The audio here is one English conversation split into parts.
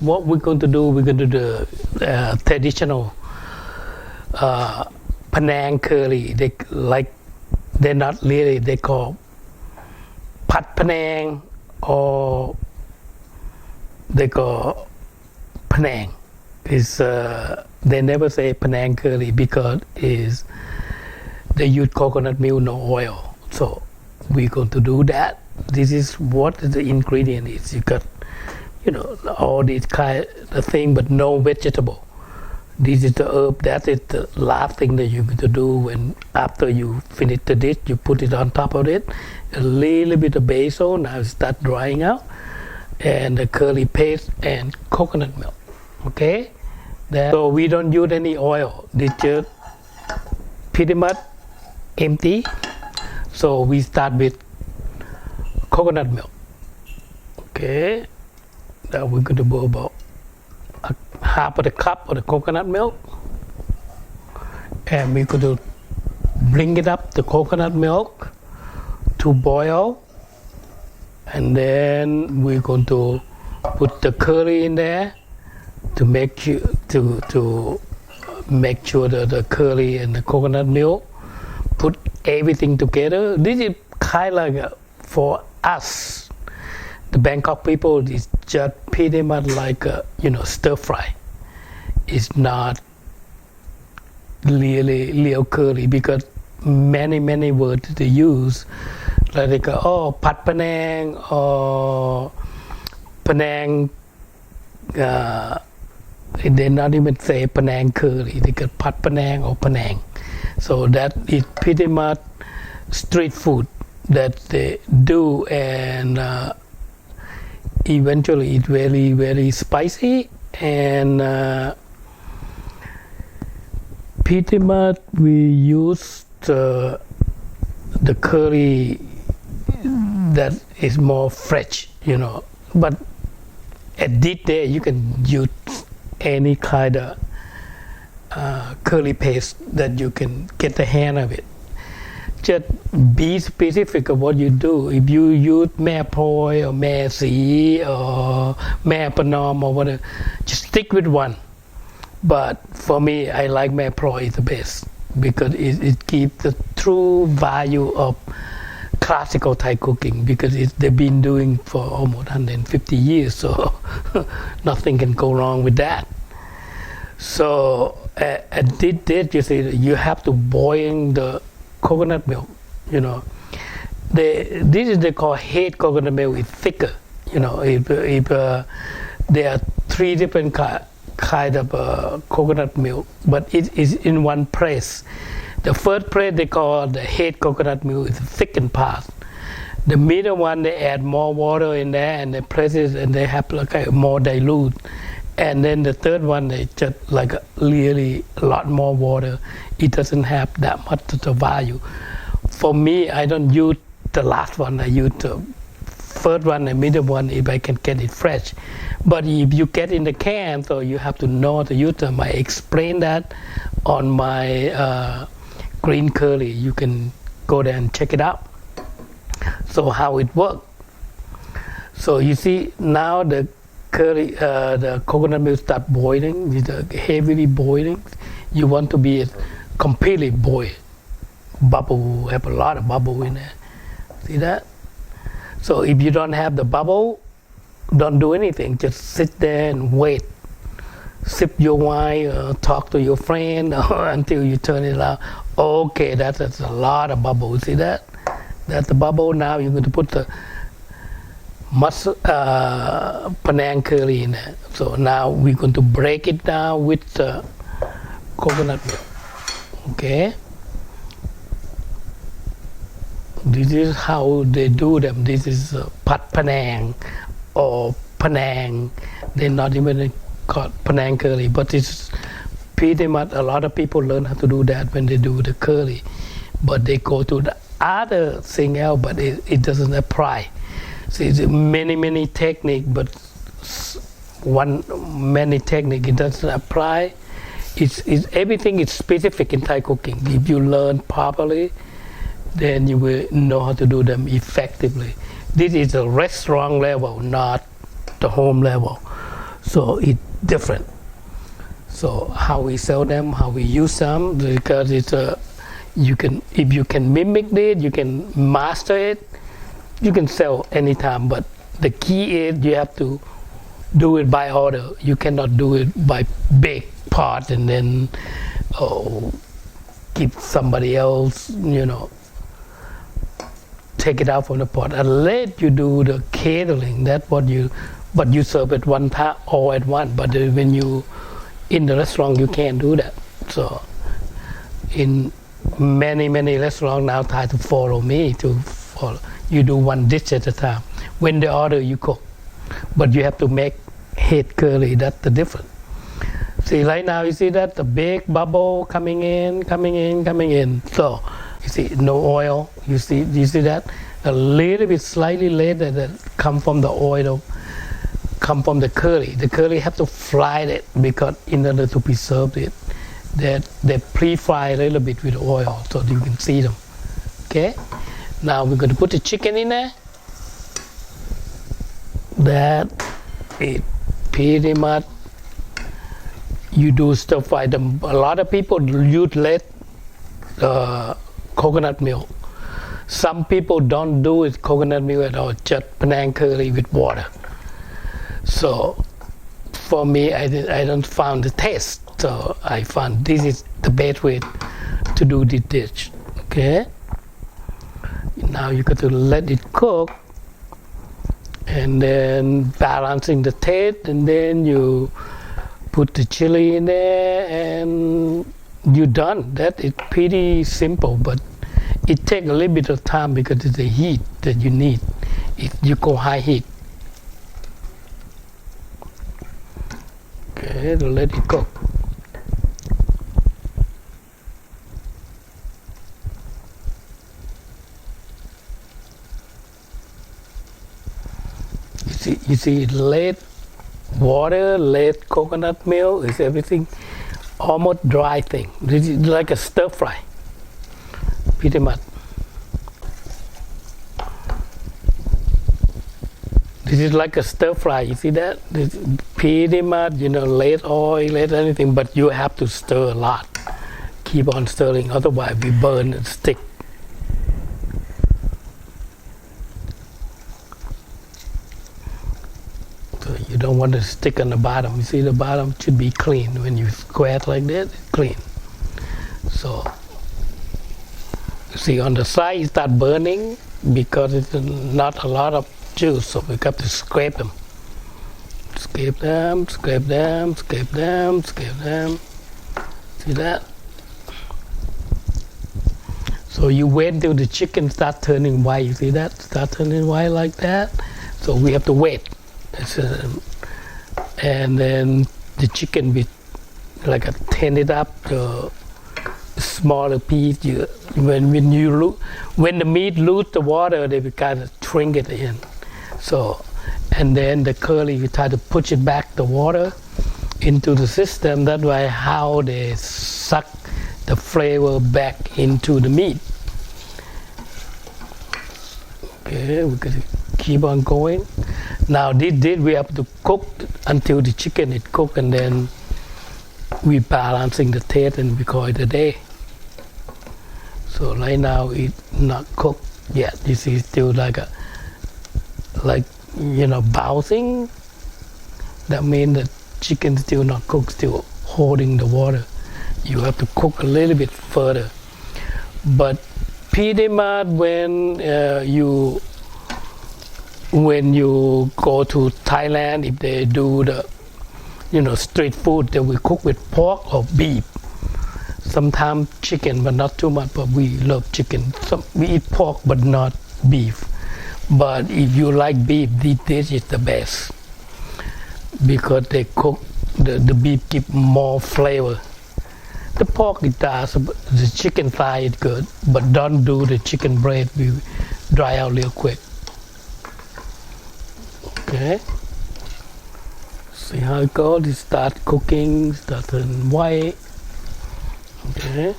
what we're going to do, we're going to do the traditional Panang curry. They're not really, they call Pat Panang or they call Panang. They never say Panang curry because they use coconut milk, no oil. So we're going to do that. This is what the ingredient is. You got, all these kind of thing, but no vegetable. This is the herb. That is the last thing that you're going to do when after you finish the dish. You put it on top of it. A little bit of basil. Now it start drying out, and the curry paste and coconut milk. Okay. So we don't use any oil. This just pretty much empty. So we start with coconut milk. Okay. Now we're going to put about half of the cup of the coconut milk, and we're going to bring it up the coconut milk to boil, and then we're going to put the curry in there to make sure that the curry and the coconut milk put everything together. This is kind of like for us, the Bangkok people, it's just pretty much like stir fry. It's not really real curry because many words they use, like they go, Pat Panang or Panang. They not even say Panang curry. They got Pat Panang or Panang. So that is pretty much street food that they do, and eventually it's very spicy, and pretty much we use the curry that is more fresh, but at this day you can use any kind of curry paste that you can get the hand of it. Just be specific of what you do. If you use Mae Poi or Mae Si or Mae Panam or whatever, just stick with one. But for me, I like Mae Poi the best because it gives the true value of classical Thai cooking, because they've been doing for almost 150 years, so nothing can go wrong with that. So at this stage, you see, you have to boil the coconut milk. This is they call head coconut milk. It's thicker. If there are three different kind of coconut milk, but it is in one press. The first press they call the head coconut milk is the thickened part. The middle one they add more water in there and they press it and they have like a more dilute. And then the third one they just like really a lot more water. It doesn't have that much of the value. For me, I don't use the last one. I use the first one and middle one if I can get it fresh. But if you get in the can, so you have to know to use them. I explain that on my green curry. You can go there and check it out. So how it works. So you see now the curry, the coconut milk start boiling, heavily boiling. You want to be completely boiled. Bubble, have a lot of bubble in there. See that? So if you don't have the bubble, don't do anything. Just sit there and wait. Sip your wine, talk to your friend until you turn it out. Okay, that's a lot of bubble. See that? That's the bubble. Now you're going to put the Panang curry in there. So now we're going to break it down with the coconut milk. Okay? This is how they do them. This is Pat Panang or Panang. They're not even called Panang curry, but it's pretty much a lot of people learn how to do that when they do the curry. But they go to the other thing else, but it doesn't apply. So it's many technique, but many technique it doesn't apply. It's everything is specific in Thai cooking. If you learn properly, then you will know how to do them effectively. This is a restaurant level, not the home level. So it's different. So how we sell them, how we use them, because it's you can, if you can mimic it, you can master it, you can sell anytime. But the key is you have to do it by order. You cannot do it by big part and then give somebody else, take it out from the pot. Unless you do the catering, that's what you, but you serve it one time all at once. But when you in the restaurant, you can't do that. So in many restaurants now try to follow me to follow. You do one dish at a time. When they order, you cook, but you have to make head curly. That's the difference. See, right now you see that the big bubble coming in. So you see no oil. You see that a little bit slightly later that come from the oil, come from the curry. The curry have to fry it because in order to preserve it, they pre-fry a little bit with oil so you can see them. Okay. Now we're going to put the chicken in there. That it pretty much you do stir fry them. A lot of people use less coconut milk. Some people don't do it coconut milk at all, just Panang curry with water. So for me, I don't find the taste. So I found this is the best way to do this dish. Okay. Now you got to let it cook, and then balancing the taste, and then you put the chili in there, and you're done. That is pretty simple, but it takes a little bit of time because it's the heat that you need. If you go high heat. Okay, to let it cook. You see, late water, late coconut milk, is everything almost dry thing. This is like a stir fry, pretty much. This is like a stir fry. You see that? This is pretty much, late oil, late anything, but you have to stir a lot. Keep on stirring, otherwise we burn and stick. So you don't want to stick on the bottom. You see, the bottom should be clean. When you square it like that, it's clean. So, you see, on the side, it start burning because it's not a lot of juice, so we got to scrape them. Scrape them. See that? So you wait till the chicken start turning white. You see that? Start turning white like that. So we have to wait. And then the chicken we like thin it up to smaller piece. When the meat lose the water, they kind of shrink it in. So, and then the curly, you try to push it back the water into the system. That's why how they suck the flavor back into the meat. Okay, we're gonna keep on going. Now this we have to cook until the chicken is cooked, and then we balancing the taste and we call it a day. So right now it's not cooked yet. You see, it's still bouncing. That means the chicken still not cooked, still holding the water. You have to cook a little bit further. But pretty much when you go to Thailand, if they do the street food, they will cook with pork or beef. Sometimes chicken, but not too much. But we love chicken. We eat pork, but not beef. But if you like beef, this is the best because they cook the beef give more flavor. The pork it does, but the chicken thigh is good. But don't do the chicken breast; we dry out real quick. Okay. See how it goes? It start cooking, start turning white. Okay.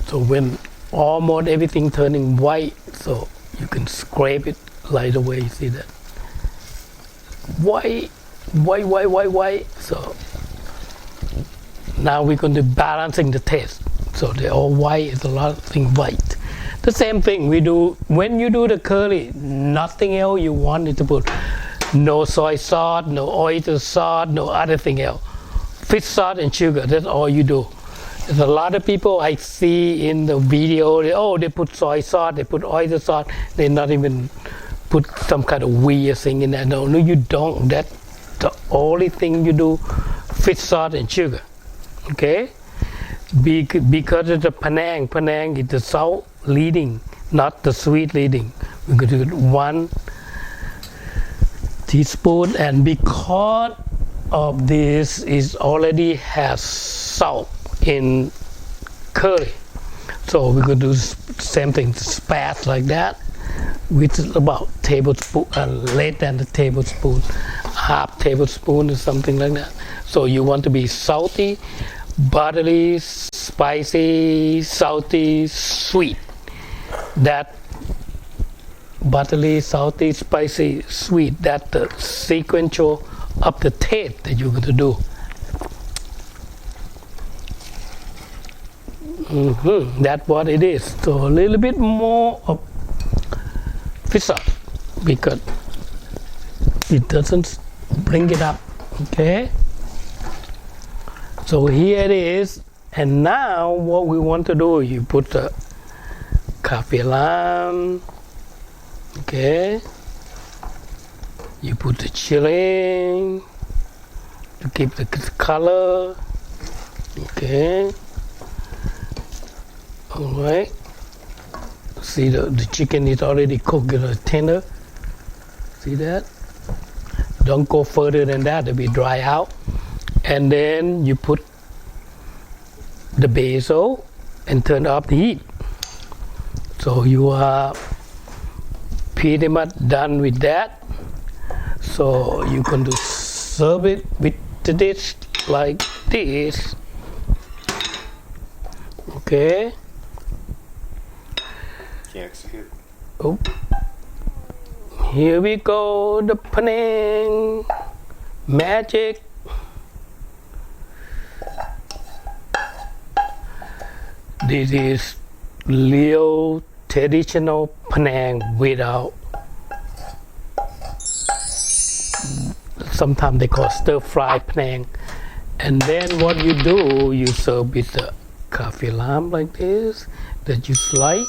So when almost everything turning white, so you can scrape it right away. You see that? white. So now we're going to balancing the taste. So they're all white, it's a lot of things white. The same thing we do when you do the curry, nothing else you want it to put. No soy sauce, no oyster sauce, no other thing else. Fish sauce and sugar, that's all you do. There's a lot of people I see in the video, they put soy sauce, they put oyster sauce, they not even put some kind of weird thing in there. No, you don't. That's the only thing you do, fish sauce and sugar. Okay? Because of the Panang is the salt leading, not the sweet leading. We're going to do 1 teaspoon, and because of this is already has salt in curry, so we're going to do the same thing, spat like that, which is about tablespoon, less than the tablespoon, half tablespoon or something like that. So you want to be salty, buttery, spicy, salty, sweet. That buttery, salty, spicy, sweet, that's the sequential of the taste that you're going to do. That's what it is. So a little bit more of fish sauce because it doesn't bring it up. Okay, so here it is. And now what we want to do, you put the kaffir lamb. Okay, you put the chili to keep the color. Okay, all right. See the chicken is already cooked, tender. See that? Don't go further than that; it'll be dry out. And then you put the basil and turn off the heat. So you are pretty much done with that. So you can do serve it with the dish like this. Okay. Oh. Here we go, the Panang magic. This is real traditional Panang without, sometimes they call stir-fry Panang. And then what you do, you serve with the kaffir lamb like this, that you slice.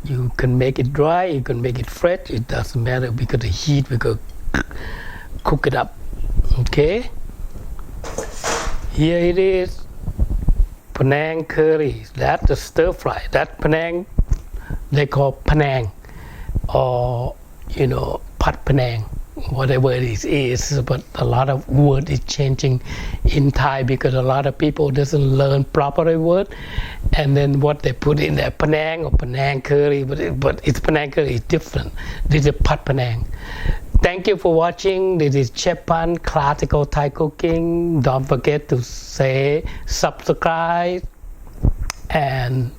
You can make it dry, you can make it fresh, it doesn't matter because the heat will go cook it up. Okay? Here it is, Panang curry. That's the stir fry. That Panang, they call Panang, or Pat Panang, whatever it is. But a lot of word is changing in Thai because a lot of people doesn't learn proper word, and then what they put in there, Panang or Panang curry, but it's Panang curry is different. This is Pat Panang. Thank you for watching. This is chef-pon, classical Thai cooking. Don't forget to say subscribe and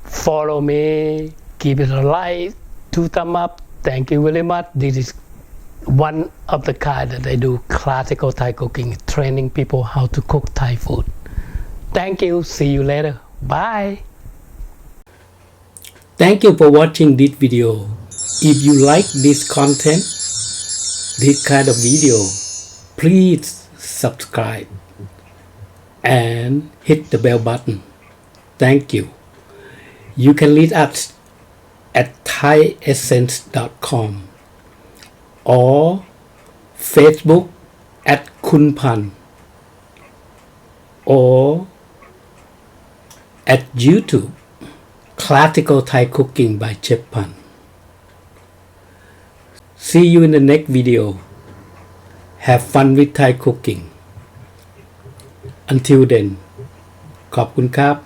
follow me. Give it a like, 2 thumbs up. Thank you very much. This is one of the kind that I do classical Thai cooking, training people how to cook Thai food. Thank you. See you later. Bye. Thank you for watching this video. If you like this content, this kind of video, please subscribe and hit the bell button. Thank you. You can reach us at thaiessence.com or Facebook at Kun Pan or at YouTube, Classical Thai Cooking by chef-pon. See you in the next video. Have fun with Thai cooking. Until then, ขอบคุณครับ